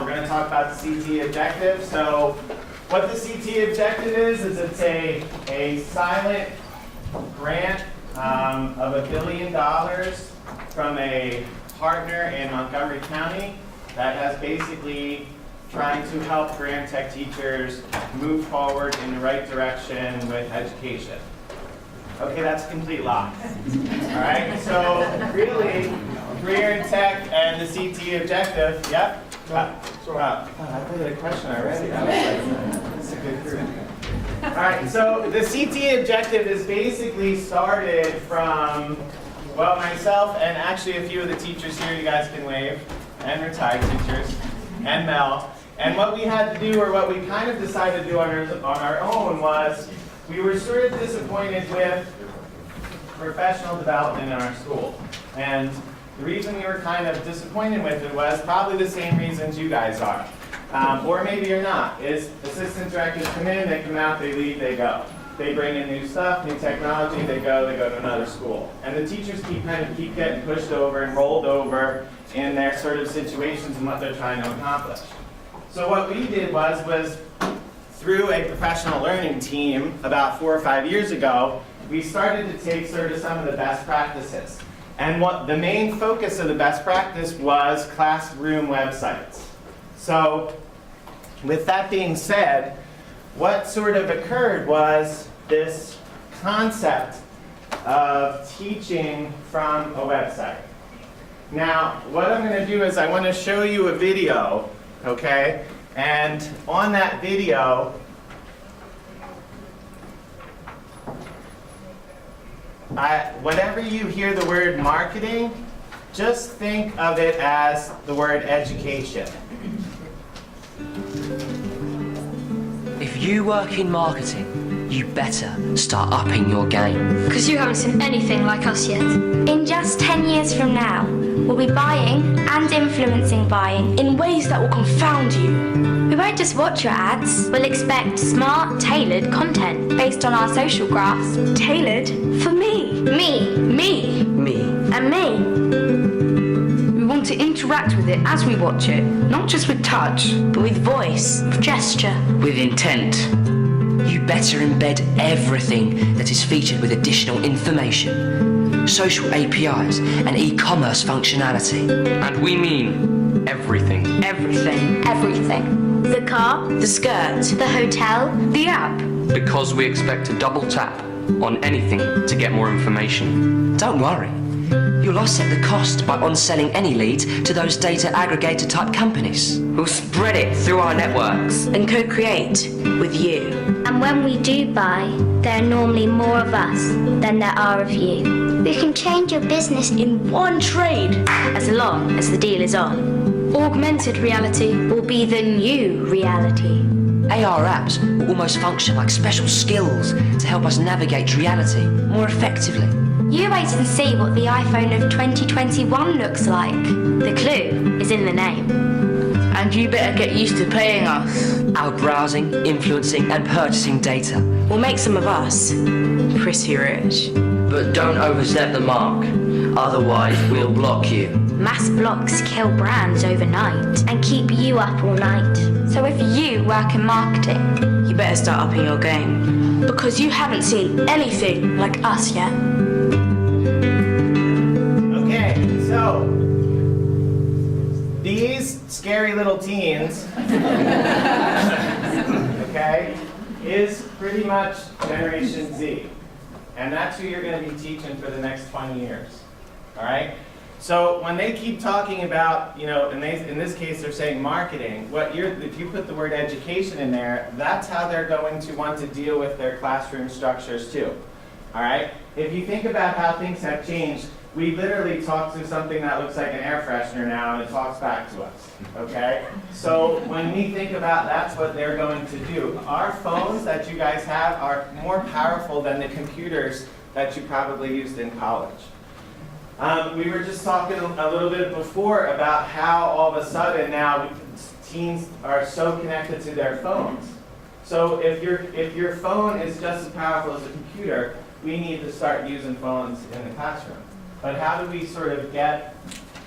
We're going to talk about the CTE Objective. So what the CTE Objective is it's a silent grant of $1 billion from a partner in Montgomery County that has basically trying to help grant tech teachers move forward in the right direction with education. Okay, that's a complete lie. All right, so really, career in tech and the CTE Objective, yep. I thought you had a question already. That's a good group. All right, so the CTE Objective is basically started from, well, myself and actually a few of the teachers here, you guys can wave, and retired teachers, and Mel. And what we had to do, or what we kind of decided to do on our own, was we were sort of disappointed with professional development in our school. And the reason we were kind of disappointed with it was probably the same reasons you guys are. Or maybe you're not, is assistant directors come in, they come out, they leave, they go. They bring in new stuff, new technology, they go to another school. And the teachers keep getting pushed over and rolled over in their sort of situations and what they're trying to accomplish. So what we did was through a professional learning team about 4 or 5 years ago, we started to take sort of some of the best practices. And what the main focus of the best practice was classroom websites. So with that being said, what sort of occurred was this concept of teaching from a website. Now, what I'm going to do is I want to show you a video, okay? And on that video, whenever you hear the word marketing, just think of it as the word education. If you work in marketing, you better start upping your game. Because you haven't seen anything like us yet. In just 10 years from now, we'll be buying and influencing buying in ways that will confound you. We won't just watch your ads, we'll expect smart, tailored content based on our social graphs. Tailored for me. Me. Me. Me. And me. We want to interact with it as we watch it, not just with touch, but with voice, With gesture. with intent. You better embed everything that is featured with additional information, social APIs, and e-commerce functionality. And we mean everything. everything. Everything. The car, The skirt, the hotel, the app. Because we expect to double tap on anything to get more information. Don't worry. You'll offset the cost by on-selling any leads to those data aggregator type companies. We'll spread it through our networks. And co-create with you. and when we do buy, there are normally more of us than there are of you. We can change your business In one trade. as long as the deal is on. Augmented reality. Will be the new reality. AR apps will almost function like special skills to help us navigate reality more effectively. You wait and see what the iPhone of 2021 looks like. The clue is in the name. And you better get used to paying us. Our browsing, influencing, and purchasing data. We'll make some of us pretty rich. But don't overstep the mark. Otherwise, we'll block you. Mass blocks kill brands overnight and keep you up all night. So if you work in marketing, You better start upping your game. Because you haven't seen anything like us yet. Okay, so these scary little teens, okay, is pretty much Generation Z. And that's who you're going to be teaching for the next 20 years. All right? So when they keep talking about, in this case they're saying marketing, if you put the word education in there, that's how they're going to want to deal with their classroom structures too. All right? If you think about how things have changed, we literally talk to something that looks like an air freshener now and it talks back to us. Okay? So when we think about that's what they're going to do. Our phones that you guys have are more powerful than the computers that you probably used in college. We were just talking a little bit before about how all of a sudden now teens are so connected to their phones. So if your phone is just as powerful as a computer, we need to start using phones in the classroom. But how do we sort of get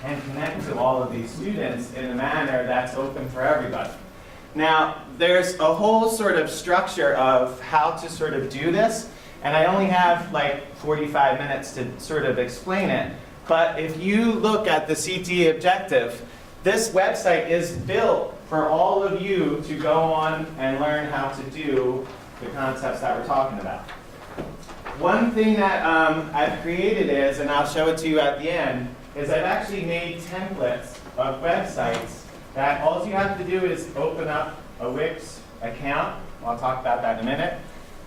and connect to all of these students in a manner that's open for everybody. Now, there's a whole sort of structure of how to sort of do this, and I only have like 45 minutes to sort of explain it. But if you look at the CTE Objective, this website is built for all of you to go on and learn how to do the concepts that we're talking about. One thing that I've created is, and I'll show it to you at the end, is I've actually made templates of websites that all you have to do is open up a Wix account. I'll talk about that in a minute.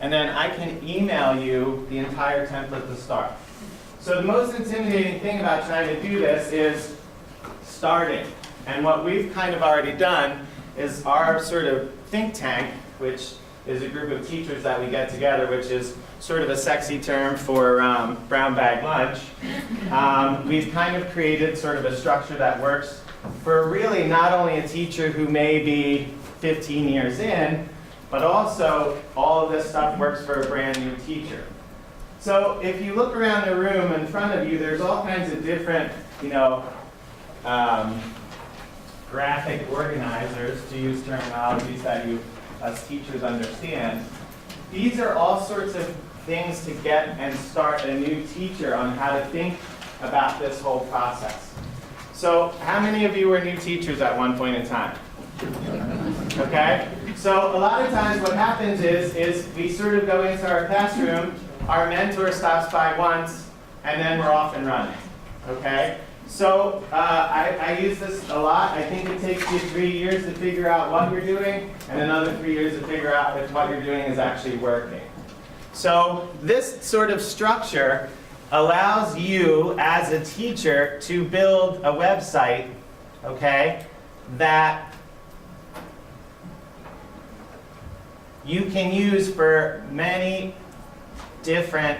And then I can email you the entire template to start. So the most intimidating thing about trying to do this is starting. And what we've kind of already done is our sort of think tank, which is a group of teachers that we get together, which is sort of a sexy term for brown bag lunch. We've kind of created sort of a structure that works for really not only a teacher who may be 15 years in, but also all of this stuff works for a brand new teacher. So if you look around the room in front of you, there's all kinds of different, graphic organizers, to use terminologies that you as teachers understand. These are all sorts of things to get and start a new teacher on how to think about this whole process. So how many of you were new teachers at one point in time? Okay? So a lot of times what happens is we sort of go into our classroom, our mentor stops by once, and then we're off and running. Okay? So I use this a lot. I think it takes you 3 years to figure out what you're doing, and another 3 years to figure out if what you're doing is actually working. So this sort of structure allows you as a teacher to build a website, okay, that you can use for many different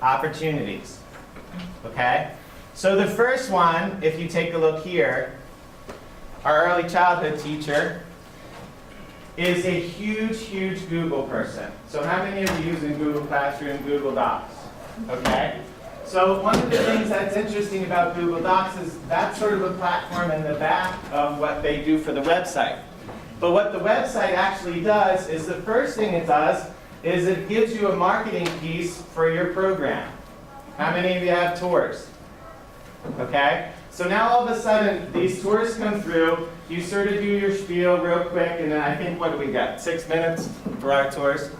opportunities, okay? So the first one, if you take a look here, our early childhood teacher is a huge, huge Google person. So how many of you using Google Classroom, Google Docs? Okay? So one of the things that's interesting about Google Docs is that's sort of a platform in the back of what they do for the website. But what the website actually does is the first thing it does is it gives you a marketing piece for your program. How many of you have tours? Okay? So now all of a sudden, these tours come through, you sort of do your spiel real quick, and then I think, what do we got? 6 minutes for our tours?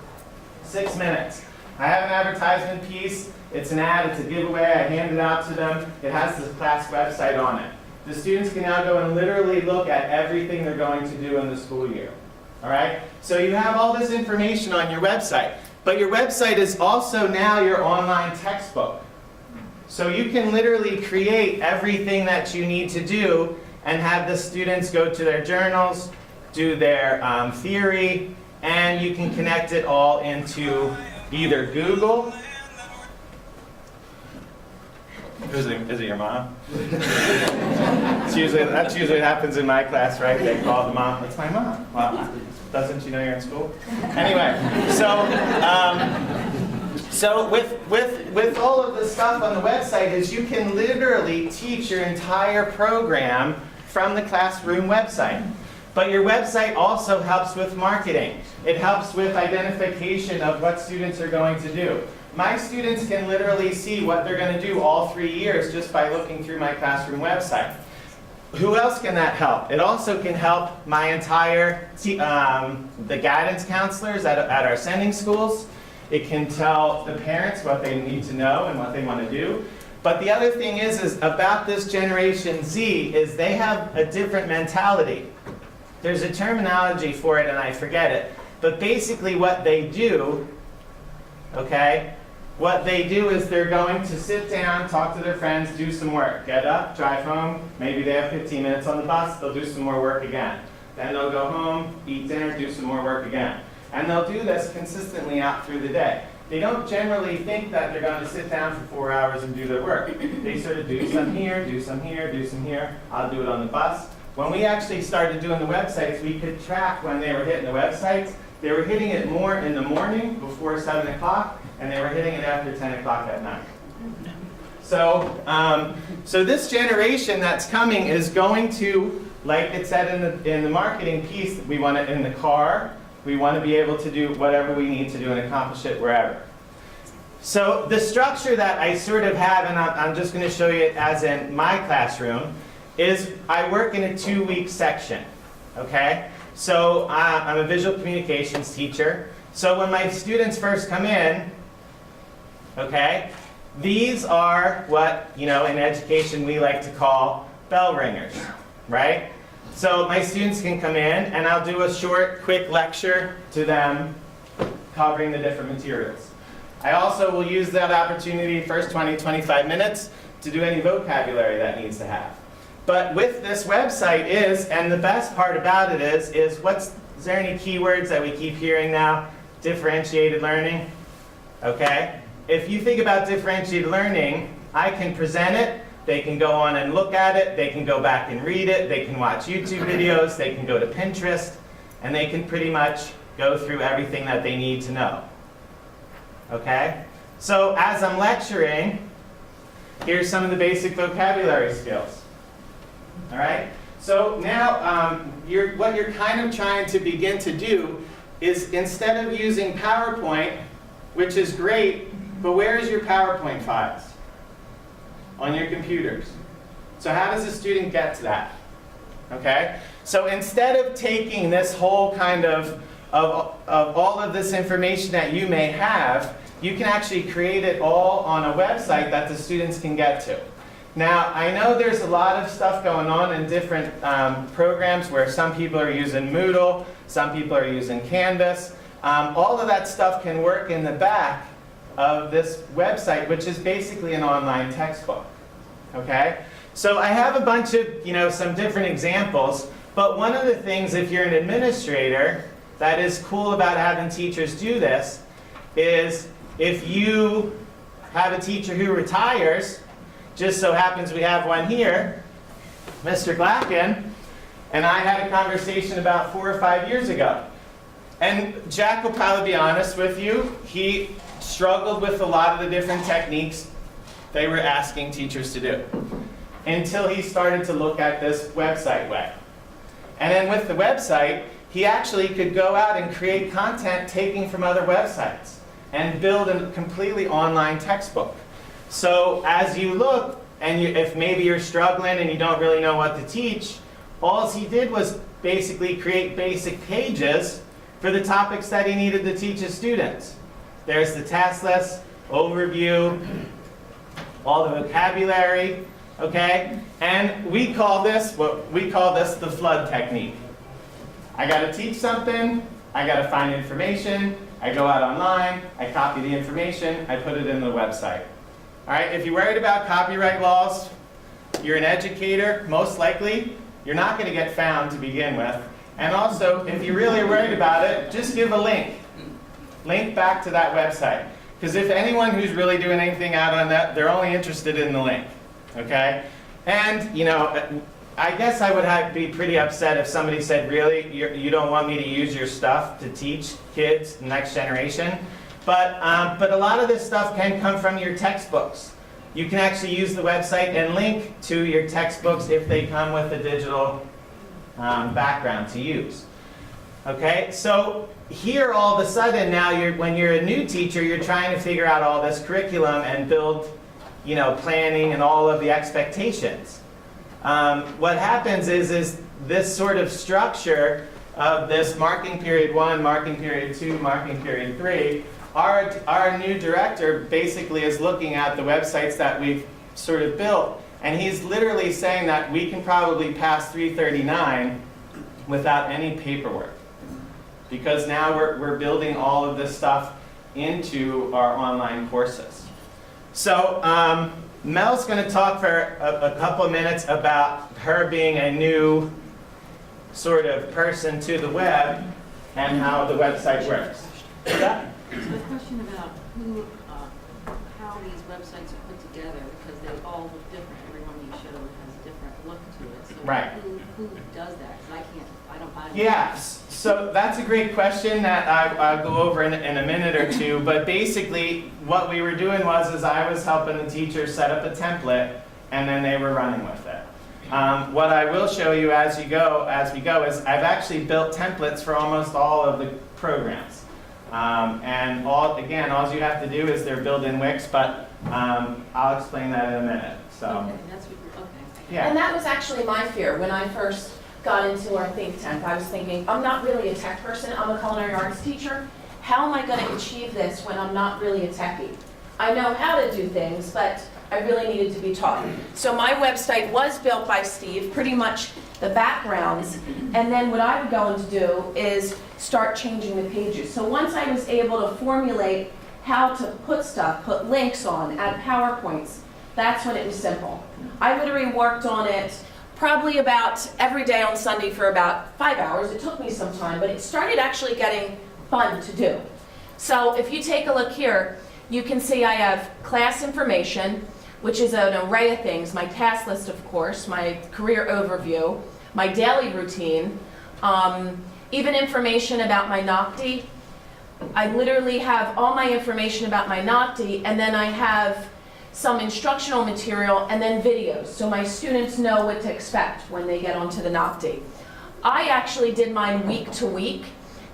6 minutes. I have an advertisement piece, it's an ad, it's a giveaway, I hand it out to them, it has the class website on it. The students can now go and literally look at everything they're going to do in the school year. All right? So you have all this information on your website, but your website is also now your online textbook. So you can literally create everything that you need to do and have the students go to their journals, do their theory, and you can connect it all into either Google. Is it your mom? That's usually what happens in my class, right? They call the mom, it's my mom. Well, doesn't she know you're in school? Anyway, so with all of the stuff on the website is you can literally teach your entire program from the classroom website. But your website also helps with marketing. It helps with identification of what students are going to do. My students can literally see what they're going to do all 3 years just by looking through my classroom website. Who else can that help? It also can help my entire, the guidance counselors at our sending schools. It can tell the parents what they need to know and what they want to do. But the other thing is about this Generation Z is they have a different mentality. There's a terminology for it and I forget it. But basically what they do, okay, what they do is they're going to sit down, talk to their friends, do some work. Get up, drive home, maybe they have 15 minutes on the bus, they'll do some more work again. Then they'll go home, eat dinner, do some more work again. And they'll do this consistently out through the day. They don't generally think that they're going to sit down for 4 hours and do their work. They sort of do some here, do some here, do some here. I'll do it on the bus. When we actually started doing the websites, we could track when they were hitting the websites. They were hitting it more in the morning before 7 o'clock, and they were hitting it after 10 o'clock at night. So this generation that's coming is going to, like it said in the marketing piece, we want it in the car. We want to be able to do whatever we need to do and accomplish it wherever. So the structure that I sort of have, and I'm just going to show you it as in my classroom, is I work in a 2-week section, okay? So I'm a visual communications teacher. So when my students first come in, okay, these are what, in education we like to call bell ringers, right? So my students can come in and I'll do a short, quick lecture to them covering the different materials. I also will use that opportunity, first 20, 25 minutes, to do any vocabulary that needs to have. But with this website and the best part about it is there any keywords that we keep hearing now? Differentiated learning, okay? If you think about differentiated learning, I can present it, they can go on and look at it, they can go back and read it, they can watch YouTube videos, they can go to Pinterest, and they can pretty much go through everything that they need to know. Okay? So as I'm lecturing, here's some of the basic vocabulary skills. All right? So now what you're kind of trying to begin to do is, instead of using PowerPoint, which is great, but where is your PowerPoint files? On your computers. So how does a student get to that? Okay? So instead of taking this whole kind of all of this information that you may have, you can actually create it all on a website that the students can get to. Now, I know there's a lot of stuff going on in different programs where some people are using Moodle, some people are using Canvas. All of that stuff can work in the back of this website, which is basically an online textbook. Okay? So I have a bunch of, some different examples, but one of the things, if you're an administrator, that is cool about having teachers do this is, if you have a teacher who retires, just so happens we have one here, Mr. Glacken, and I had a conversation about 4 or 5 years ago. And Jack will probably be honest with you, he struggled with a lot of the different techniques they were asking teachers to do, until he started to look at this website way. And then with the website, he actually could go out and create content taking from other websites and build a completely online textbook. So as you look, and if maybe you're struggling and you don't really know what to teach, all he did was basically create basic pages for the topics that he needed to teach his students. There's the task list, overview, all the vocabulary, okay? And we call this the flood technique. I gotta teach something, I gotta find information, I go out online, I copy the information, I put it in the website. All right, if you're worried about copyright laws, you're an educator, most likely, you're not gonna get found to begin with. And also, if you're really worried about it, just give a link. Link back to that website. Because if anyone who's really doing anything out on that, they're only interested in the link, okay? And, I guess I would be pretty upset if somebody said, really, you don't want me to use your stuff to teach kids, the next generation? But a lot of this stuff can come from your textbooks. You can actually use the website and link to your textbooks if they come with a digital background to use. Okay, so here all of a sudden now, when you're a new teacher, you're trying to figure out all this curriculum and build, planning and all of the expectations. What happens is this sort of structure of this marking period 1, marking period 2, marking period 3, our new director basically is looking at the websites that we've sort of built, and he's literally saying that we can probably pass 339 without any paperwork. Because now we're building all of this stuff into our online courses. So Mel's going to talk for a couple of minutes about her being a new sort of person to the web and how the website works. So a question about how these websites are put together, because they all look different. Every one you show has a different look to it. So right. Who does that? Because I don't buy them. Yes. So that's a great question that I'll go over in a minute or two, but basically what we were doing is I was helping the teachers set up a template and then they were running with it. What I will show you as we go is I've actually built templates for almost all of the programs. And all you have to do is they're built in Wix, but I'll explain that in a minute. So, Okay, that's what you're, okay. yeah. And that was actually my fear when I first got into our think tank. I was thinking, I'm not really a tech person, I'm a culinary arts teacher. How am I going to achieve this when I'm not really a techie? I know how to do things, but I really needed to be taught. So my website was built by Steve, pretty much the backgrounds, and then what I'm going to do is start changing the pages. So once I was able to formulate how to put stuff, put links on, add PowerPoints, that's when it was simple. I literally worked on it probably about every day on Sunday for about 5 hours. It took me some time, but it started actually getting fun to do. So if you take a look here, you can see I have class information, which is an array of things, my task list, of course, my career overview, my daily routine, even information about my NOCTI. I literally have all my information about my NOCTI, and then I have some instructional material and then videos, so my students know what to expect when they get onto the NOCTI. I actually did mine week to week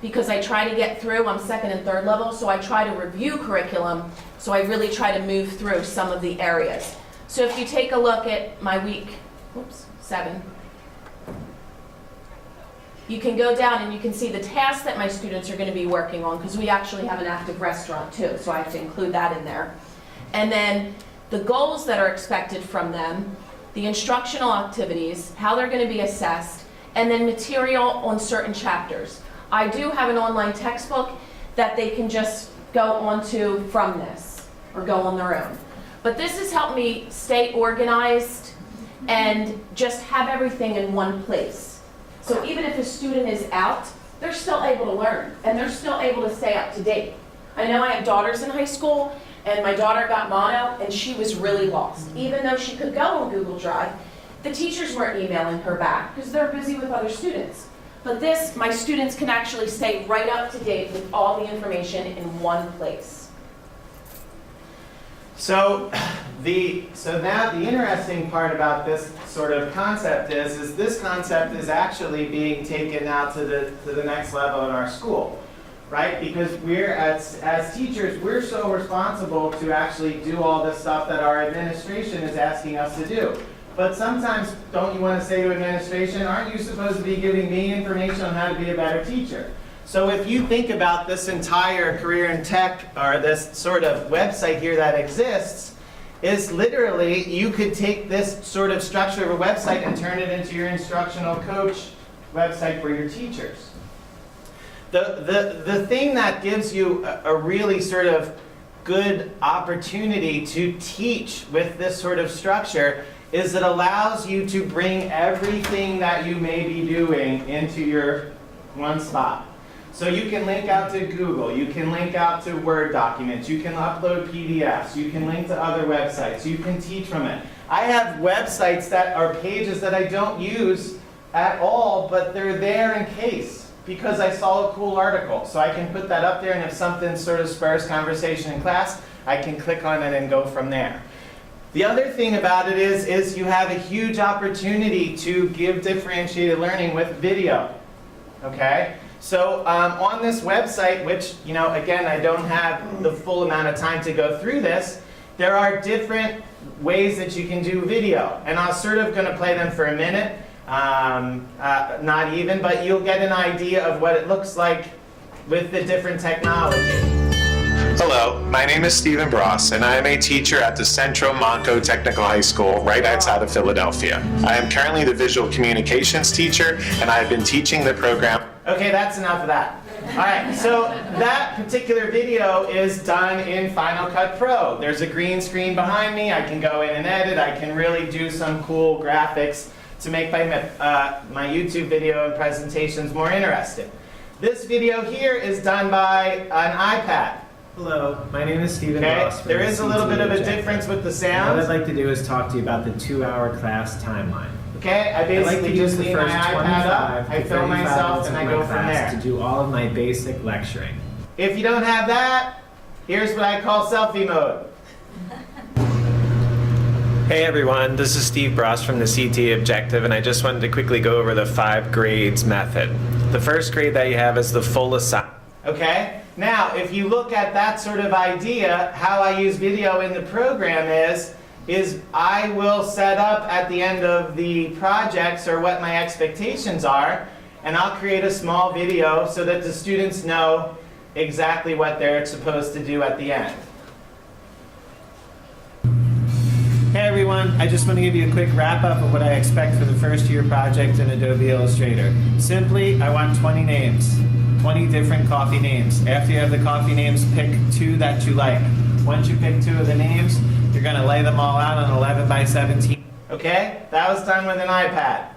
because I try to get through, I'm second and third level, so I try to review curriculum, so I really try to move through some of the areas. So if you take a look at my week, 7, you can go down and you can see the tasks that my students are going to be working on, because we actually have an active restaurant too, so I have to include that in there. And then the goals that are expected from them, the instructional activities, how they're going to be assessed, and then material on certain chapters. I do have an online textbook that they can just go onto from this, or go on their own. But this has helped me stay organized and just have everything in one place. So even if a student is out, they're still able to learn, and they're still able to stay up to date. I know I have daughters in high school, and my daughter got mono, and she was really lost. Even though she could go on Google Drive, the teachers weren't emailing her back because they're busy with other students. But this, my students can actually stay right up to date with all the information in one place. So now the interesting part about this sort of concept is this concept is actually being taken now to the next level in our school. Right? Because we're, as teachers, we're so responsible to actually do all this stuff that our administration is asking us to do. But sometimes, don't you want to say to administration, aren't you supposed to be giving me information on how to be a better teacher? So if you think about this entire career in tech, or this sort of website here that exists, is literally, you could take this sort of structure of a website and turn it into your instructional coach website for your teachers. The thing that gives you a really sort of good opportunity to teach with this sort of structure is it allows you to bring everything that you may be doing into your one spot. So you can link out to Google, you can link out to Word documents, you can upload PDFs, you can link to other websites, you can teach from it. I have websites that are pages that I don't use at all, but they're there in case, because I saw a cool article. So I can put that up there, and if something sort of spurs conversation in class, I can click on it and go from there. The other thing about it is you have a huge opportunity to give differentiated learning with video, okay? So on this website, which, you know, again, I don't have the full amount of time to go through this, there are different ways that you can do video. And I'm sort of going to play them for a minute. Not even, but you'll get an idea of what it looks like with the different technology. Hello, my name is Stephen Bross, and I am a teacher at the Centro Manco Technical High School right outside of Philadelphia. I am currently the visual communications teacher, and I have been teaching the program. Okay, that's enough of that. All right, so that particular video is done in Final Cut Pro. There's a green screen behind me. I can go in and edit. I can really do some cool graphics to make my YouTube video and presentations more interesting. This video here is done by an iPad. Hello, my name is Stephen Okay, Ross. there is a little bit of a difference with the sound. What I'd like to do is talk to you about the 2-hour class timeline. The Okay, I I like to basically use just the leave my first iPad up, 25 I to film 35 myself, minutes and of I my go from class there. to do all of my basic lecturing. If you don't have that, here's what I call selfie mode. Hey everyone, this is Steve Bross from the CTE Objective, and I just wanted to quickly go over the 5 grades method. The first grade that you have is the full assignment. Okay? Now, if you look at that sort of idea, how I use video in the program is I will set up at the end of the projects or what my expectations are, and I'll create a small video so that the students know exactly what they're supposed to do at the end. Hey everyone, I just want to give you a quick wrap up of what I expect for the first year project in Adobe Illustrator. Simply, I want 20 names, 20 different coffee names. After you have the coffee names, pick 2 that you like. Once you pick 2 of the names, you're going to lay them all out on 11 by 17. Okay? That was done with an iPad.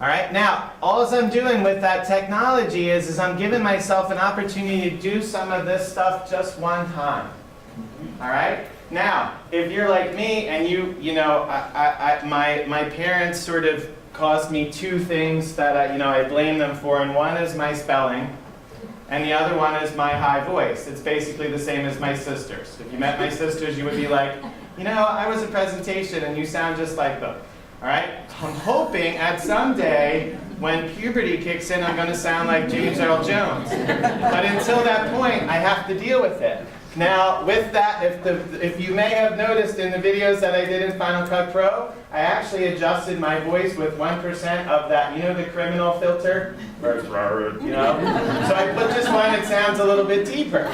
All right? Now, all I'm doing with that technology is I'm giving myself an opportunity to do some of this stuff just one time. All right? Now, if you're like me and my parents sort of caused me 2 things that I blame them for, and one is my spelling, and the other one is my high voice. It's basically the same as my sisters. If you met my sisters, you would be like, I was a presentation and you sound just like them. All right? I'm hoping at some day when puberty kicks in, I'm going to sound like James Earl Jones. But until that point, I have to deal with it. Now, with that, if you may have noticed in the videos that I did in Final Cut Pro, I actually adjusted my voice with 1% of that, the criminal filter? So I put this one, it sounds a little bit deeper.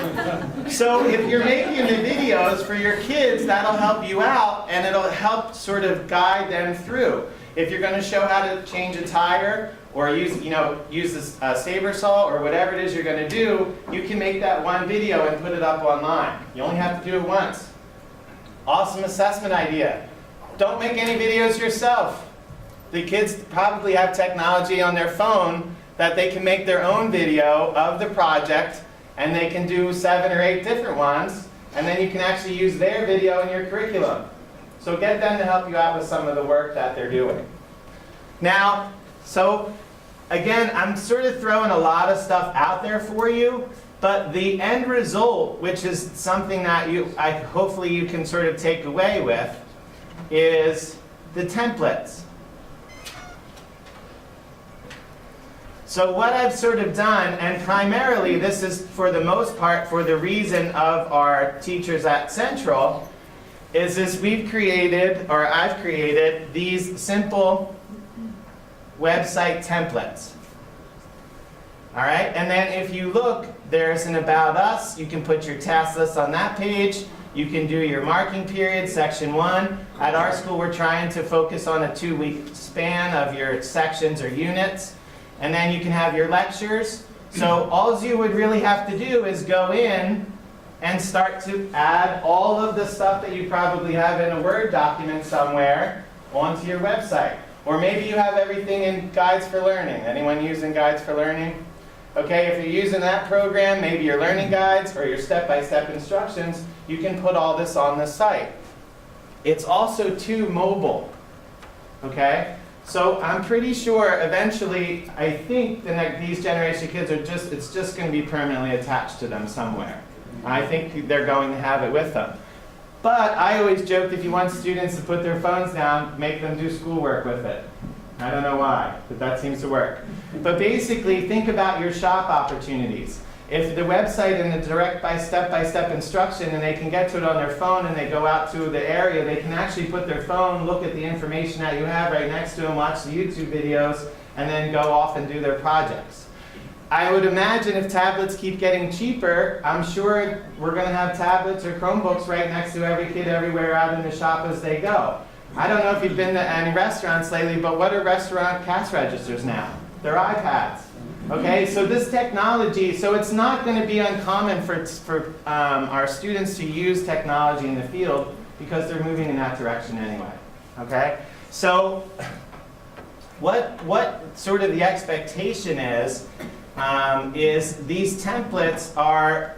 So if you're making the videos for your kids, that'll help you out, and it'll help sort of guide them through. If you're going to show how to change a tire, or use a saber saw, or whatever it is you're going to do, you can make that one video and put it up online. You only have to do it once. Awesome assessment idea. Don't make any videos yourself. The kids probably have technology on their phone that they can make their own video of the project, and they can do 7 or 8 different ones, and then you can actually use their video in your curriculum. So get them to help you out with some of the work that they're doing. Now, so again, I'm sort of throwing a lot of stuff out there for you, but the end result, which is something that hopefully you can sort of take away with, is the templates. So what I've sort of done, and primarily this is for the most part for the reason of our teachers at Central, is I've created these simple website templates. All right, and then if you look, there's an About Us. You can put your task list on that page. You can do your marking period, section 1. At our school, we're trying to focus on a 2-week span of your sections or units. And then you can have your lectures. So all you would really have to do is go in and start to add all of the stuff that you probably have in a Word document somewhere onto your website. Or maybe you have everything in Guides for Learning. Anyone using Guides for Learning? Okay, if you're using that program, maybe your learning guides or your step-by-step instructions, you can put all this on the site. It's also too mobile. Okay? So I'm pretty sure eventually, I think these generation of kids it's just going to be permanently attached to them somewhere. I think they're going to have it with them. But I always joked, if you want students to put their phones down, make them do schoolwork with it. I don't know why, but that seems to work. But basically, think about your shop opportunities. If the website and the direct step-by-step instruction, and they can get to it on their phone and they go out to the area, they can actually put their phone, look at the information that you have right next to them, watch the YouTube videos, and then go off and do their projects. I would imagine if tablets keep getting cheaper, I'm sure we're going to have tablets or Chromebooks right next to every kid everywhere out in the shop as they go. I don't know if you've been to any restaurants lately, but what are restaurant cash registers now? They're iPads. Okay, so this technology, so it's not going to be uncommon for our students to use technology in the field because they're moving in that direction anyway. Okay, so what sort of the expectation is these templates are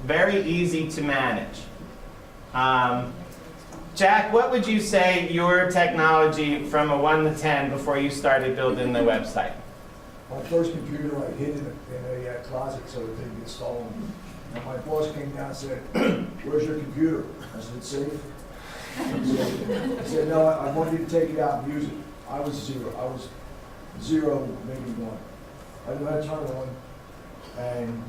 very easy to manage. Jack, what would you say your technology from a 1 to 10 before you started building the website? My first computer, I hid in a closet so it didn't get stolen. And my boss came down and said, "Where's your computer?" I said, "It's safe." He said, "No, I want you to take it out and use it." I was zero, maybe 1. I knew how to turn it on, and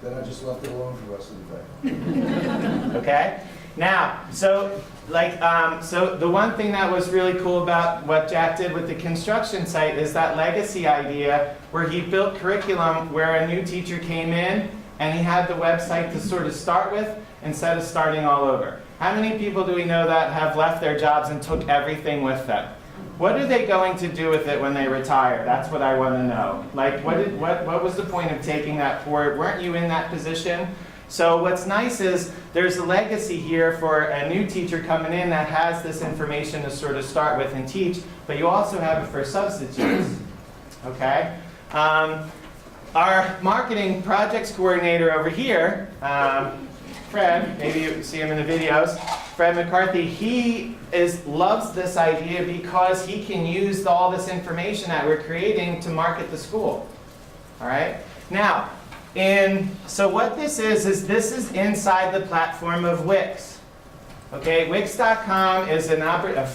then I just left it alone for the rest of the day. Okay? Now, so the one thing that was really cool about what Jack did with the construction site is that legacy idea where he built curriculum where a new teacher came in and he had the website to sort of start with instead of starting all over. How many people do we know that have left their jobs and took everything with them? What are they going to do with it when they retire? That's what I want to know. Like, what was the point of taking that forward? Weren't you in that position? So what's nice is there's a legacy here for a new teacher coming in that has this information to sort of start with and teach, but you also have it for substitutes, okay? Our marketing projects coordinator over here, Fred, maybe you see him in the videos, Fred McCarthy, he loves this idea because he can use all this information that we're creating to market the school, all right? Now, so what this is this is inside the platform of Wix. Okay, Wix.com is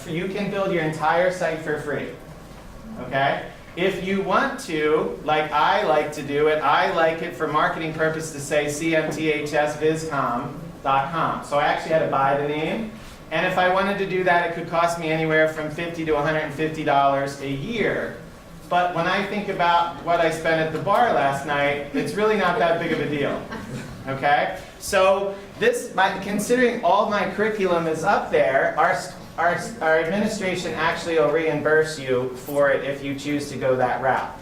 you can build your entire site for free. Okay? If you want to, like I like to do it, I like it for marketing purpose to say cmthsvizcom.com. So I actually had to buy the name. And if I wanted to do that, it could cost me anywhere from $50 to $150 a year. But when I think about what I spent at the bar last night, it's really not that big of a deal, okay? So considering all my curriculum is up there, our administration actually will reimburse you for it if you choose to go that route.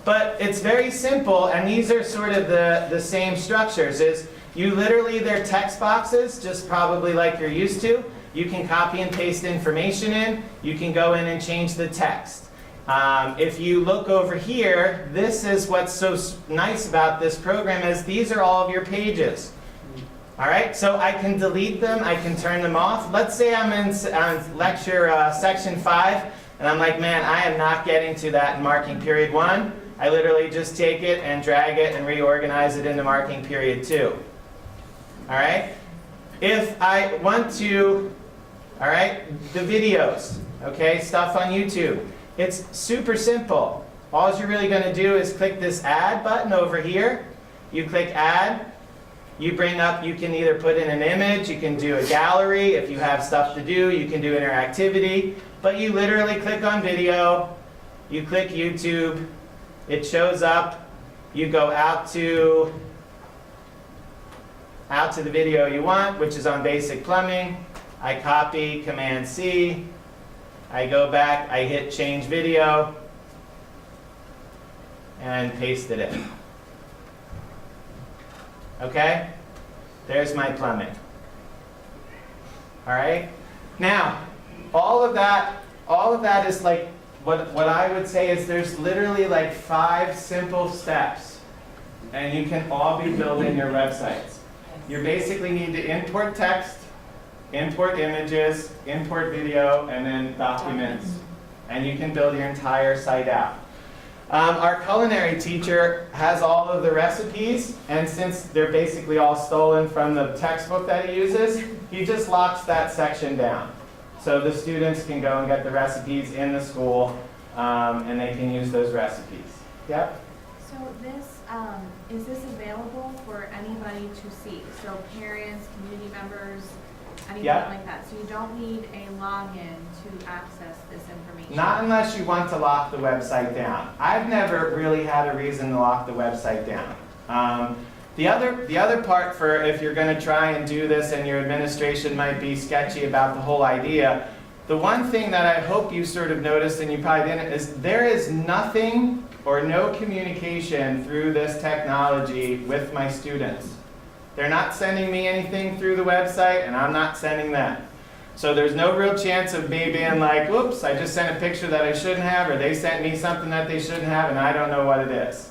But it's very simple, and these are sort of the same structures. They're text boxes, just probably like you're used to. You can copy and paste information in. You can go in and change the text. If you look over here, this is what's so nice about this program is these are all of your pages. All right, so I can delete them, I can turn them off. Let's say I'm in lecture section 5, and I'm like, man, I am not getting to that in marking period 1. I literally just take it and drag it and reorganize it into marking period 2. All right, if I want to, all right, the videos, okay, stuff on YouTube. It's super simple. All you're really going to do is click this add button over here. You click add. You can either put in an image, you can do a gallery. If you have stuff to do, you can do interactivity. But you literally click on video. You click YouTube. It shows up. You go out to the video you want, which is on basic plumbing. I copy, Command C. I go back, I hit change video, and paste it in. Okay? There's my plumbing. All right? Now, all of that is like, what I would say is there's literally like 5 simple steps, and you can all be building your websites. You basically need to import text, import images, import video, and then documents. And you can build your entire site out. Our culinary teacher has all of the recipes, and since they're basically all stolen from the textbook that he uses, he just locks that section down. So the students can go and get the recipes in the school, and they can use those recipes. Yep? So is this available for anybody to see? So parents, community members, anything like that. So you don't need a login to access this information. Not unless you want to lock the website down. I've never really had a reason to lock the website down. The other part for if you're going to try and do this and your administration might be sketchy about the whole idea, the one thing that I hope you sort of noticed, and you probably didn't, is there is nothing or no communication through this technology with my students. They're not sending me anything through the website, and I'm not sending them. So there's no real chance of me being like, whoops, I just sent a picture that I shouldn't have, or they sent me something that they shouldn't have, and I don't know what it is.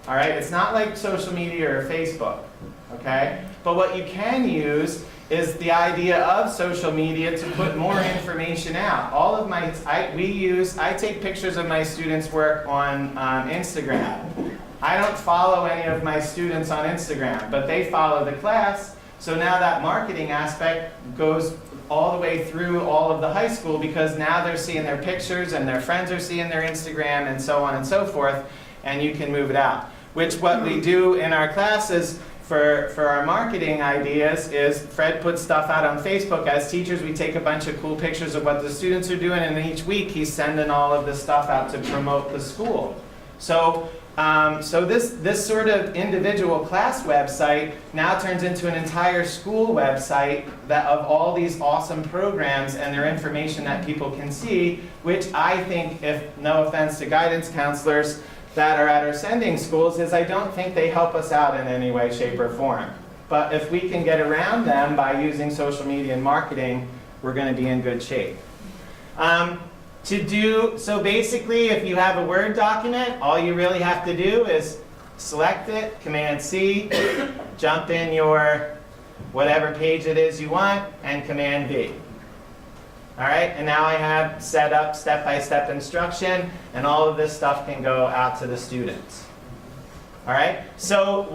All right? It's not like social media or Facebook, okay? But what you can use is the idea of social media to put more information out. All of my, I take pictures of my students' work on Instagram. I don't follow any of my students on Instagram, but they follow the class, so now that marketing aspect goes all the way through all of the high school, because now they're seeing their pictures and their friends are seeing their Instagram and so on and so forth, and you can move it out. Which what we do in our classes for our marketing ideas is Fred puts stuff out on Facebook. As teachers, we take a bunch of cool pictures of what the students are doing, and each week he's sending all of this stuff out to promote the school. So this sort of individual class website now turns into an entire school website of all these awesome programs and their information that people can see, which I think, if no offense to guidance counselors that are at our sending schools, is I don't think they help us out in any way, shape, or form. But if we can get around them by using social media and marketing, we're going to be in good shape. So basically, if you have a Word document, all you really have to do is select it, Command-C, jump in your whatever page it is you want, and Command-V. All right, and now I have set up step-by-step instruction, and all of this stuff can go out to the students. All right, so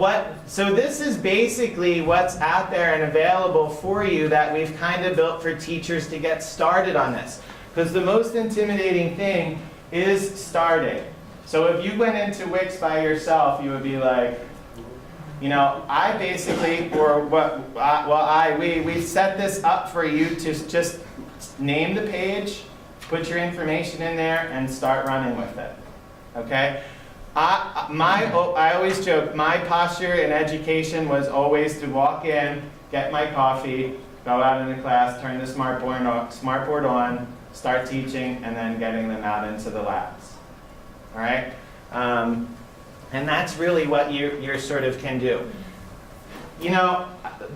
this is basically what's out there and available for you that we've kind of built for teachers to get started on this. Because the most intimidating thing is starting. So if you went into Wix by yourself, you would be like, you know, I basically, we set this up for you to just name the page, put your information in there, and start running with it. Okay? I always joke, my posture in education was always to walk in, get my coffee, go out into class, turn the smartboard on, start teaching, and then getting them out into the labs. All right? And that's really what you sort of can do. You know,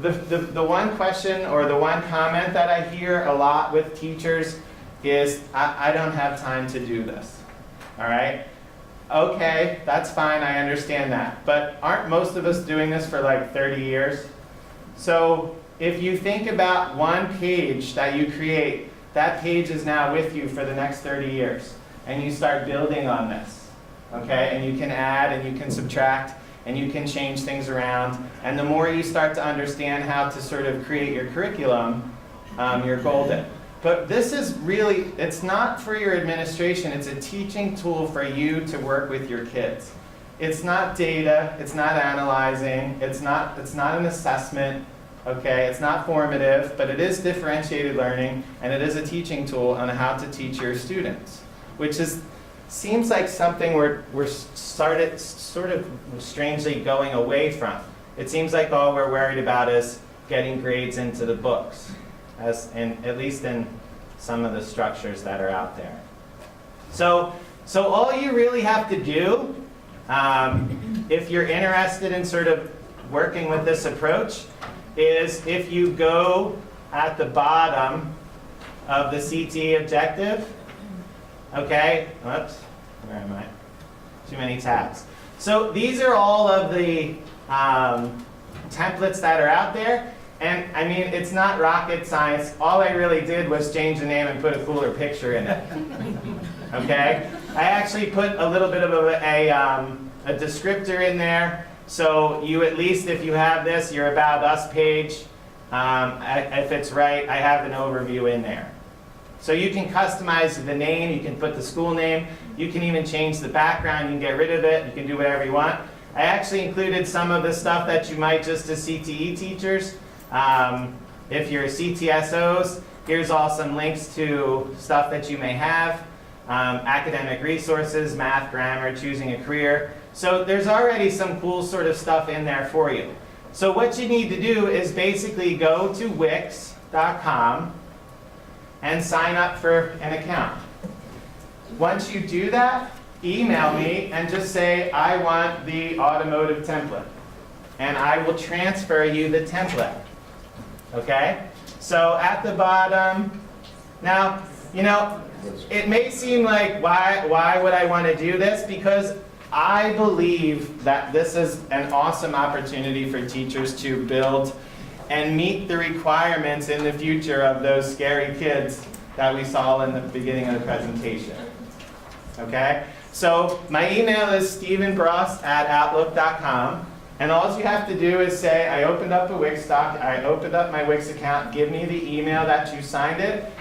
the one question or the one comment that I hear a lot with teachers is, I don't have time to do this. All right? Okay, that's fine, I understand that. But aren't most of us doing this for like 30 years? So if you think about one page that you create, that page is now with you for the next 30 years. And you start building on this. Okay? And you can add and you can subtract and you can change things around. And the more you start to understand how to sort of create your curriculum, you're golden. But this is really, it's not for your administration, it's a teaching tool for you to work with your kids. It's not data, it's not analyzing, it's not an assessment, okay? It's not formative, but it is differentiated learning, and it is a teaching tool on how to teach your students, which seems like something we're sort of strangely going away from. It seems like all we're worried about is getting grades into the books, at least in some of the structures that are out there. So all you really have to do, if you're interested in sort of working with this approach, is if you go at the bottom of the CTE Objective, okay, whoops, where am I? Too many tabs. So these are all of the templates that are out there. And I mean, it's not rocket science. All I really did was change the name and put a cooler picture in it. Okay? I actually put a little bit of a descriptor in there. So you at least, if you have this, your About Us page, if it's right, I have an overview in there. So you can customize the name, you can put the school name, you can even change the background, you can get rid of it, you can do whatever you want. I actually included some of the stuff that you might just as CTE teachers. If you're CTSOs, here's all some links to stuff that you may have. Academic resources, math, grammar, choosing a career. So there's already some cool sort of stuff in there for you. So what you need to do is basically go to wix.com and sign up for an account. Once you do that, email me and just say, I want the automotive template. And I will transfer you the template. Okay? So at the bottom, now, you know, it may seem like, why would I want to do this? Because I believe that this is an awesome opportunity for teachers to build and meet the requirements in the future of those scary kids that we saw in the beginning of the presentation. Okay? So my email is stephenbross@outlook.com, and all you have to do is say, I opened up a Wix doc, I opened up my Wix account, give me the email that you signed it,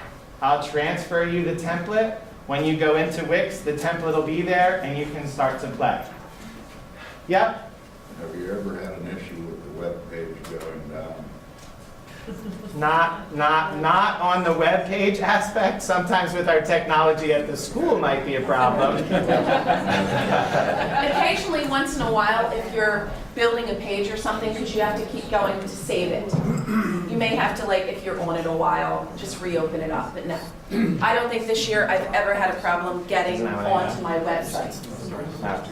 I'll transfer you the template. When you go into Wix, the template will be there, and you can start to play. Yep? Have you ever had an issue with the web page going down? Not on the web page aspect. Sometimes with our technology at the school might be a problem. Occasionally, once in a while, if you're building a page or something, because you have to keep going to save it, you may have to, like, if you're on it a while, just reopen it up. But no, I don't think this year I've ever had a problem getting onto my website.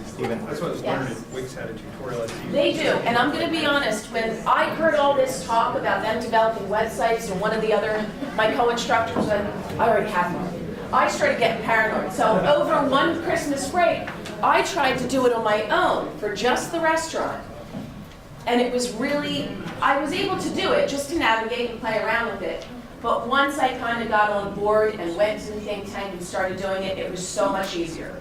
Steven. That's what I was wondering if Wix had a tutorial at the They do, and I'm going to be honest, when I heard all this talk about them developing websites, and one of the other, my co-instructors said, I already have one. I started getting paranoid. So over one Christmas break, I tried to do it on my own for just the restaurant. And it was really, I was able to do it just to navigate and play around with it. But once I kind of got on board and went to the think tank and started doing it, it was so much easier.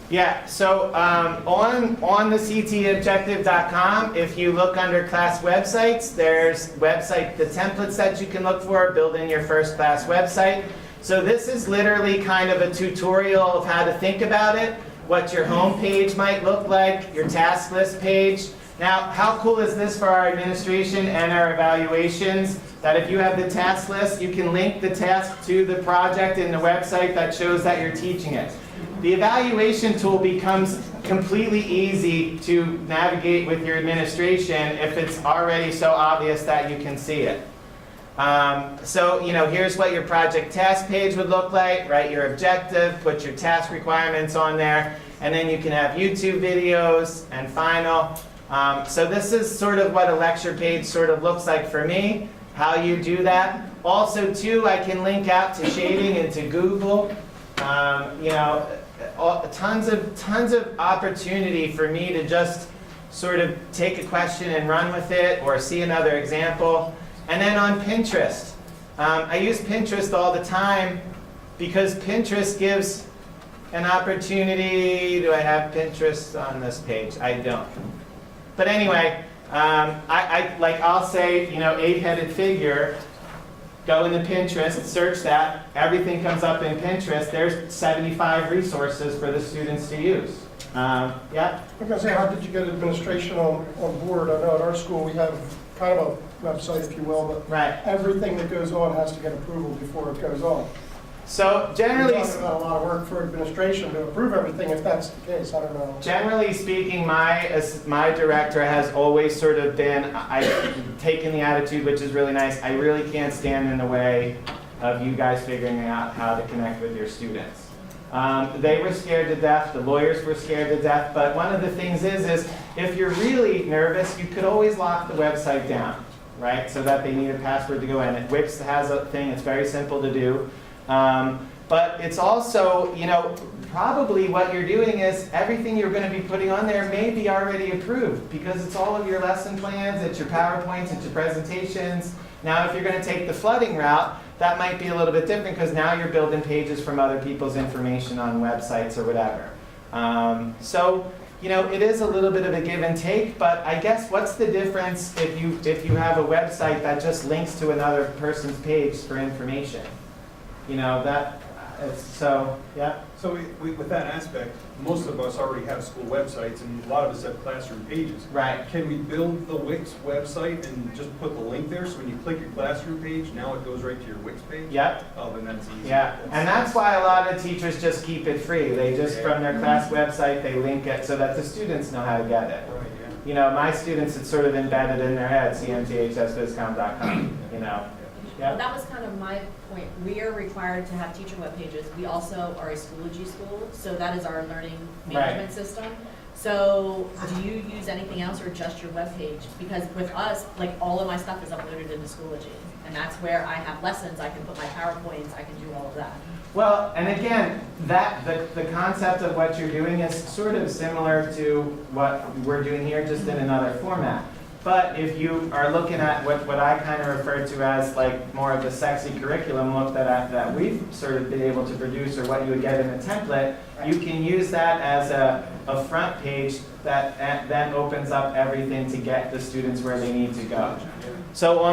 Yeah, so on the cteobjective.com, if you look under class websites, there's the templates that you can look for, build in your first class website. So this is literally kind of a tutorial of how to think about it, what your home page might look like, your task list page. Now, how cool is this for our administration and our evaluations? That if you have the task list, you can link the task to the project in the website that shows that you're teaching it. The evaluation tool becomes completely easy to navigate with your administration if it's already so obvious that you can see it. So, here's what your project task page would look like. Write your objective, put your task requirements on there, and then you can have YouTube videos and final. So this is sort of what a lecture page sort of looks like for me, how you do that. Also, too, I can link out to shading into Google. Tons of opportunity for me to just sort of take a question and run with it or see another example. And then on Pinterest. I use Pinterest all the time because Pinterest gives an opportunity. Do I have Pinterest on this page? I don't. But anyway, I'll say, 8-headed figure. Go into Pinterest, search that, everything comes up in Pinterest. There's 75 resources for the students to use. Yeah? I was going to say, how did you get administration on board? I know at our school we have kind of a website, if you will, but everything that goes on has to get approval before it goes on. So generally, it's a lot of work for administration to approve everything. If that's the case, I don't know. Generally speaking, my director has always sort of been, I've taken the attitude, which is really nice. I really can't stand in the way of you guys figuring out how to connect with your students. They were scared to death. The lawyers were scared to death. But one of the things is if you're really nervous, you could always lock the website down, right? So that they need a password to go in. Wix has a thing. It's very simple to do. But it's also, probably what you're doing is everything you're going to be putting on there may be already approved because it's all of your lesson plans, it's your PowerPoints, it's your presentations. Now, if you're going to take the flooding route, that might be a little bit different because now you're building pages from other people's information on websites or whatever. So, it is a little bit of a give and take, but I guess what's the difference if you have a website that just links to another person's page for information? Yeah. So with that aspect, most of us already have school websites, and a lot of us have classroom pages. Right. Can we build the Wix website and just put the link there, so when you click your classroom page, now it goes right to your Wix page? Yep. Oh, then that's easy. Yeah, and that's why a lot of teachers just keep it free. They just, from their class website, they link it so that the students know how to get it. Right, yeah. My students, it's sort of embedded in their head, cmthsviscom.com, Well, that was kind of my point. We are required to have teacher web pages. We also are a Schoology school, so that is our learning management system. So do you use anything else or just your web page? Because with us, all of my stuff is uploaded into Schoology. And that's where I have lessons, I can put my PowerPoints, I can do all of that. Well, and again, the concept of what you're doing is sort of similar to what we're doing here, just in another format. But if you are looking at what I kind of refer to as like more of the sexy curriculum look that we've sort of been able to produce, or what you would get in a template, you can use that as a front page that then opens up everything to get the students where they need to go. So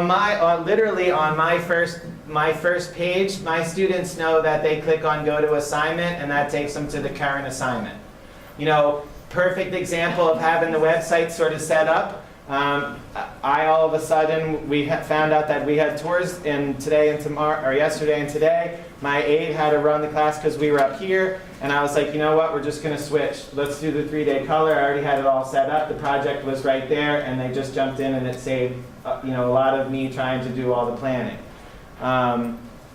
literally on my first page, my students know that they click on go to assignment, and that takes them to the current assignment. You know, perfect example of having the website sort of set up. All of a sudden, we found out that we had tours today and tomorrow, or yesterday and today. My aide had to run the class because we were up here, and I was like, you know what, we're just going to switch. Let's do the 3-day color. I already had it all set up. The project was right there, and they just jumped in, and it saved a lot of me trying to do all the planning.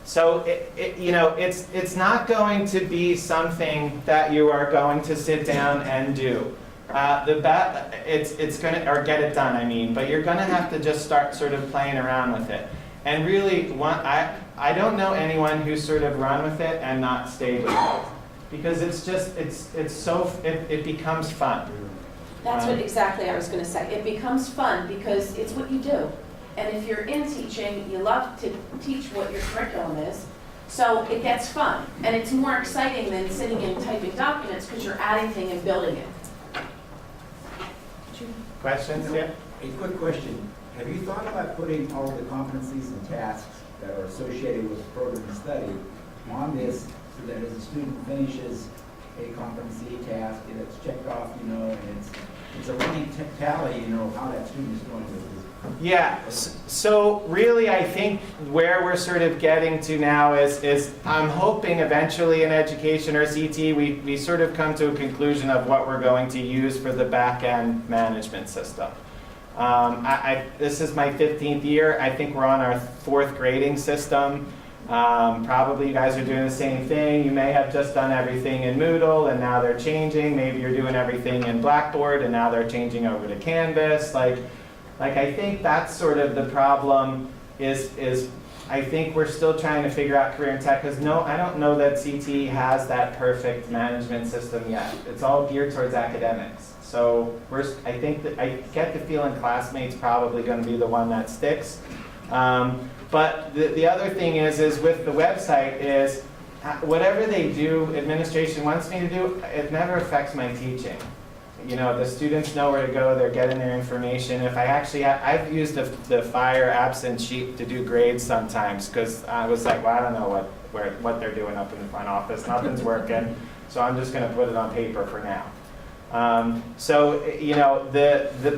So it's not going to be something that you are going to sit down and do. It's going to, or get it done, I mean, but you're going to have to just start sort of playing around with it. And really, I don't know anyone who's sort of run with it and not stayed with it, because it becomes fun. That's what exactly I was going to say. It becomes fun because it's what you do. And if you're in teaching, you love to teach what your curriculum is, so it gets fun. And it's more exciting than sitting and typing documents because you're adding things and building it. Questions? Yeah? A quick question. Have you thought about putting all of the competencies and tasks that are associated with the program of study on this, so that as a student finishes a competency task, and it's checked off, and it's a running tally, how that student is doing with this? Yeah, so really I think where we're sort of getting to now is I'm hoping eventually in education or CTE we sort of come to a conclusion of what we're going to use for the back-end management system. This is my 15th year. I think we're on our 4th grading system. Probably you guys are doing the same thing. You may have just done everything in Moodle and now they're changing. Maybe you're doing everything in Blackboard and now they're changing over to Canvas. Like I think that's sort of the problem is I think we're still trying to figure out career and tech, because I don't know that CTE has that perfect management system yet. It's all geared towards academics. So I get the feeling classmates probably going to be the one that sticks. But the other thing is with the website is whatever they do, administration wants me to do, it never affects my teaching. The students know where to go, they're getting their information. If I've used the Fire absent sheet to do grades sometimes, because I was like, well, I don't know what they're doing up in the front office. Nothing's working, so I'm just going to put it on paper for now.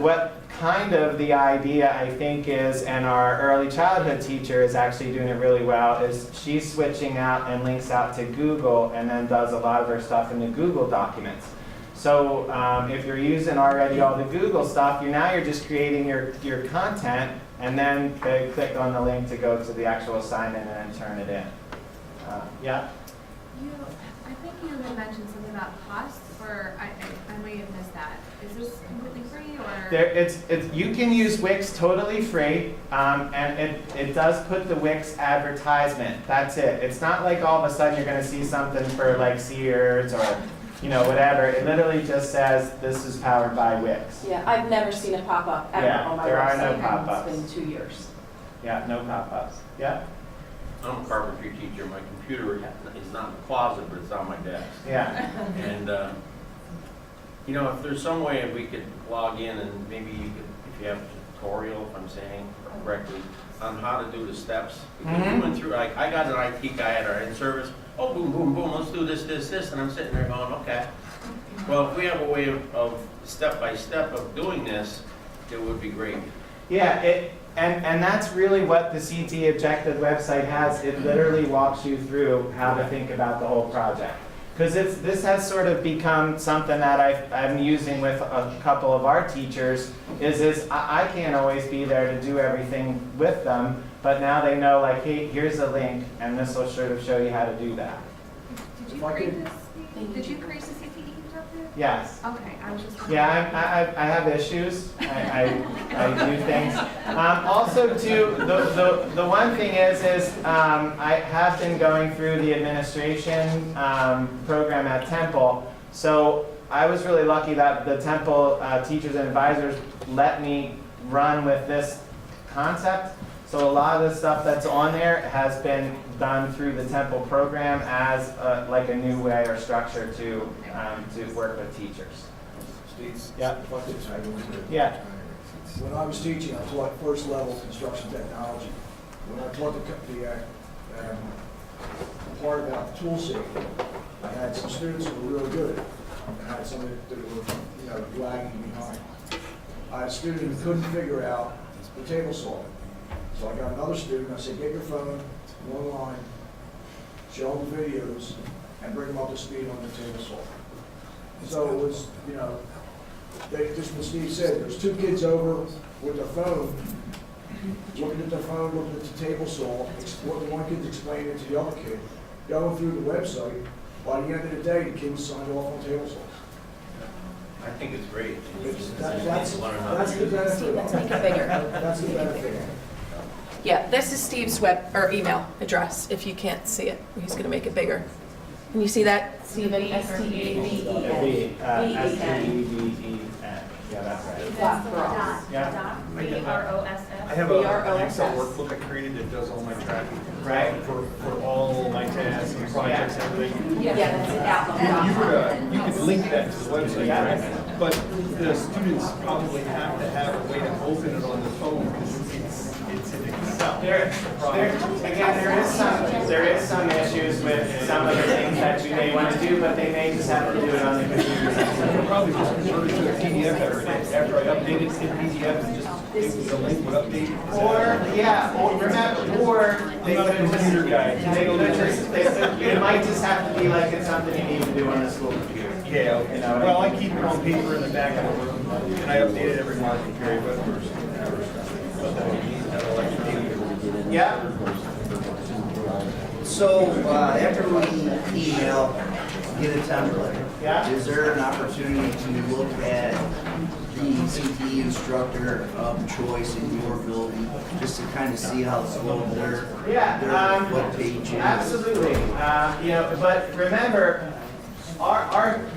What kind of the idea I think is, and our early childhood teacher is actually doing it really well, is she's switching out and links out to Google and then does a lot of her stuff in the Google documents. So if you're using already all the Google stuff, you're just creating your content, and then they click on the link to go to the actual assignment and then turn it in. Yeah? I think you had mentioned something about costs, or I may have missed that. Is this completely free, or? You can use Wix totally free, and it does put the Wix advertisement. That's it. It's not like all of a sudden you're going to see something for like Sears or whatever. It literally just says this is powered by Wix. Yeah, I've never seen a pop-up ever on my website. There are no pop-ups. It's been 2 years. Yeah, no pop-ups. Yeah? I'm a carpentry teacher. My computer is not in the closet, but it's on my desk. Yeah. And, if there's some way we could log in and maybe you could, if you have a tutorial, if I'm saying correctly, on how to do the steps. Because we went through, like, I got an IT guy at our in-service. Oh, boom, boom, boom, let's do this, this, this. And I'm sitting there going, okay. Well, if we have a way of step-by-step of doing this, it would be great. Yeah, and that's really what the CTE Objective website has. It literally walks you through how to think about the whole project. Because this has sort of become something that I'm using with a couple of our teachers, is I can't always be there to do everything with them, but now they know, like, hey, here's a link, and this will sort of show you how to do that. Did you create the CTE Objective? Yes. Okay, I was just wondering. Yeah, I have issues. I do things. Also, too, the one thing is I have been going through the administration program at Temple. So I was really lucky that the Temple teachers and advisors let me run with this concept. So a lot of the stuff that's on there has been done through the Temple program as like a new way or structure to work with teachers. Steve? Yeah. If I could tag in here. Yeah. When I was teaching, I taught first level construction technology. When I taught the part about tool safety, I had some students who were really good, and I had some that were, lagging behind. I had a student who couldn't figure out the table saw. So I got another student, I said, get your phone, go online, show them the videos, and bring them up to speed on the table saw. So it was, just what Steve said, there's two kids over with their phone, looking at their phone, looking at the table saw, what the one kid's explaining it to the other kid, going through the website. By the end of the day, the kids signed off on table saws. I think it's great. That's the benefit. Let's make it bigger. That's the benefit. Yeah, this is Steve's email address, if you can't see it. He's going to make it bigger. Can you see that, Stephen? S-T-E-V-E-N. S-T-E-V-E-N. Yeah, that's right. Yeah. I have an Excel workbook I created that does all my tracking. Right. For all my tasks and projects and everything. Yeah, that's an Outlook. You could link that to the website, right? But the students probably have to have a way to open it on the phone because it's in Excel. There is some issues with some of the things that you may want to do, but they may just have to do it on the computer. I'll probably just convert it to a PDF after I update it in PDF and just give me the link would update. Or they could computer guy. It might just have to be like it's something you need to do on the school computer. Yeah, okay. Well, I keep it on paper in the back of the room, and I update it every month and carry it with me. Yeah. So after we email, get a template, is there an opportunity to look at the CTE instructor of choice in your building, just to kind of see how slow their webpage is? Absolutely. But remember,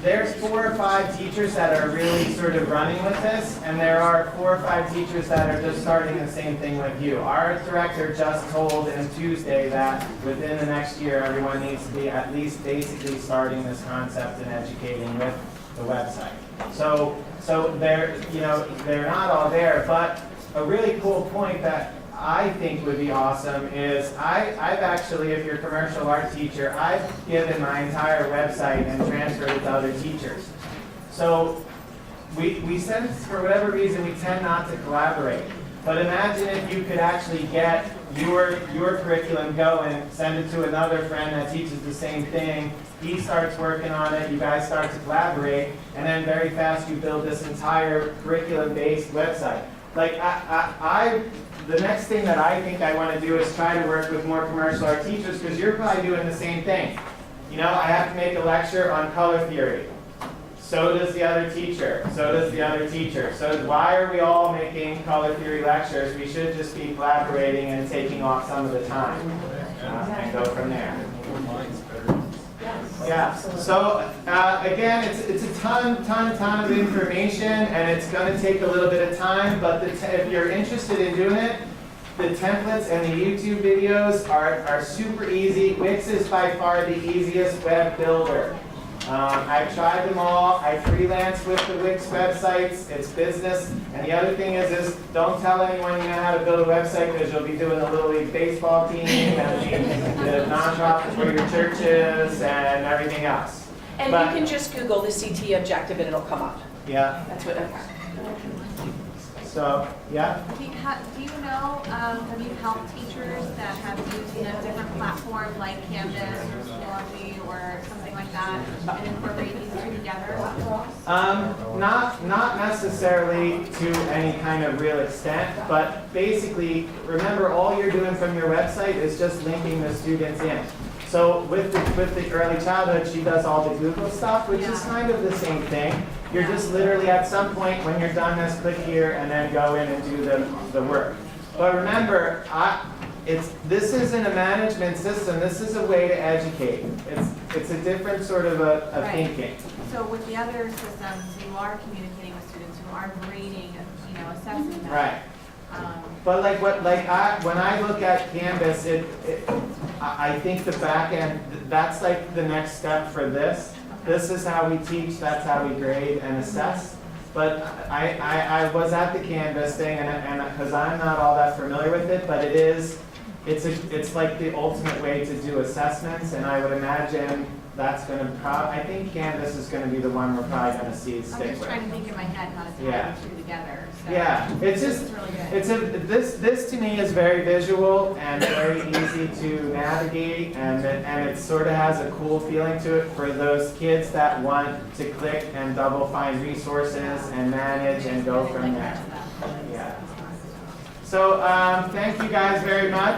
there's 4 or 5 teachers that are really sort of running with this, and there are 4 or 5 teachers that are just starting the same thing with you. Our director just told on Tuesday that within the next year, everyone needs to be at least basically starting this concept and educating with the website. So they're not all there, but a really cool point that I think would be awesome is I've actually, if you're a commercial art teacher, I've given my entire website and transferred it to other teachers. So we sense, for whatever reason, we tend not to collaborate. But imagine if you could actually get your curriculum going, send it to another friend that teaches the same thing, he starts working on it, you guys start to collaborate, and then very fast you build this entire curriculum-based website. Like, the next thing that I think I want to do is try to work with more commercial art teachers, because you're probably doing the same thing. I have to make a lecture on color theory. So does the other teacher. So does the other teacher. So why are we all making color theory lectures? We should just be collaborating and taking off some of the time and go from there. Yeah. So again, it's a ton of information, and it's going to take a little bit of time. But if you're interested in doing it, the templates and the YouTube videos are super easy. Wix is by far the easiest web builder. I've tried them all. I freelance with the Wix websites. It's business. And the other thing is don't tell anyone you know how to build a website, because you'll be doing the Little League baseball team and the nonprofit where your church is and everything else. And you can just Google the CTE Objective and it'll come up. Yeah. That's what. So, yeah. Do you know, have you helped teachers that have used a different platform like Canvas or Schoology or something like that and incorporate these two together? Not necessarily to any kind of real extent, but basically, remember, all you're doing from your website is just linking the students in. So with the early childhood, she does all the Google stuff, which is kind of the same thing. You're just literally at some point when you're done this, click here and then go in and do the work. But remember, this isn't a management system. This is a way to educate. It's a different sort of a thinking. so with the other systems, you are communicating with students who are grading, assessing them. Right. But when I look at Canvas, I think the back end, that's like the next step for this. This is how we teach, that's how we grade and assess. But I was at the Canvas thing, and because I'm not all that familiar with it, but it's like the ultimate way to do assessments, and I would imagine that's going to I think Canvas is going to be the one we're probably going to see stick with. I'm just trying to think in my head how to tie the two together. So Yeah, it's just, this is really good. this to me is very visual and very easy to navigate, and it sort of has a cool feeling to it for those kids that want to click and double find resources and manage and go from there. Yeah. So thank you guys very much.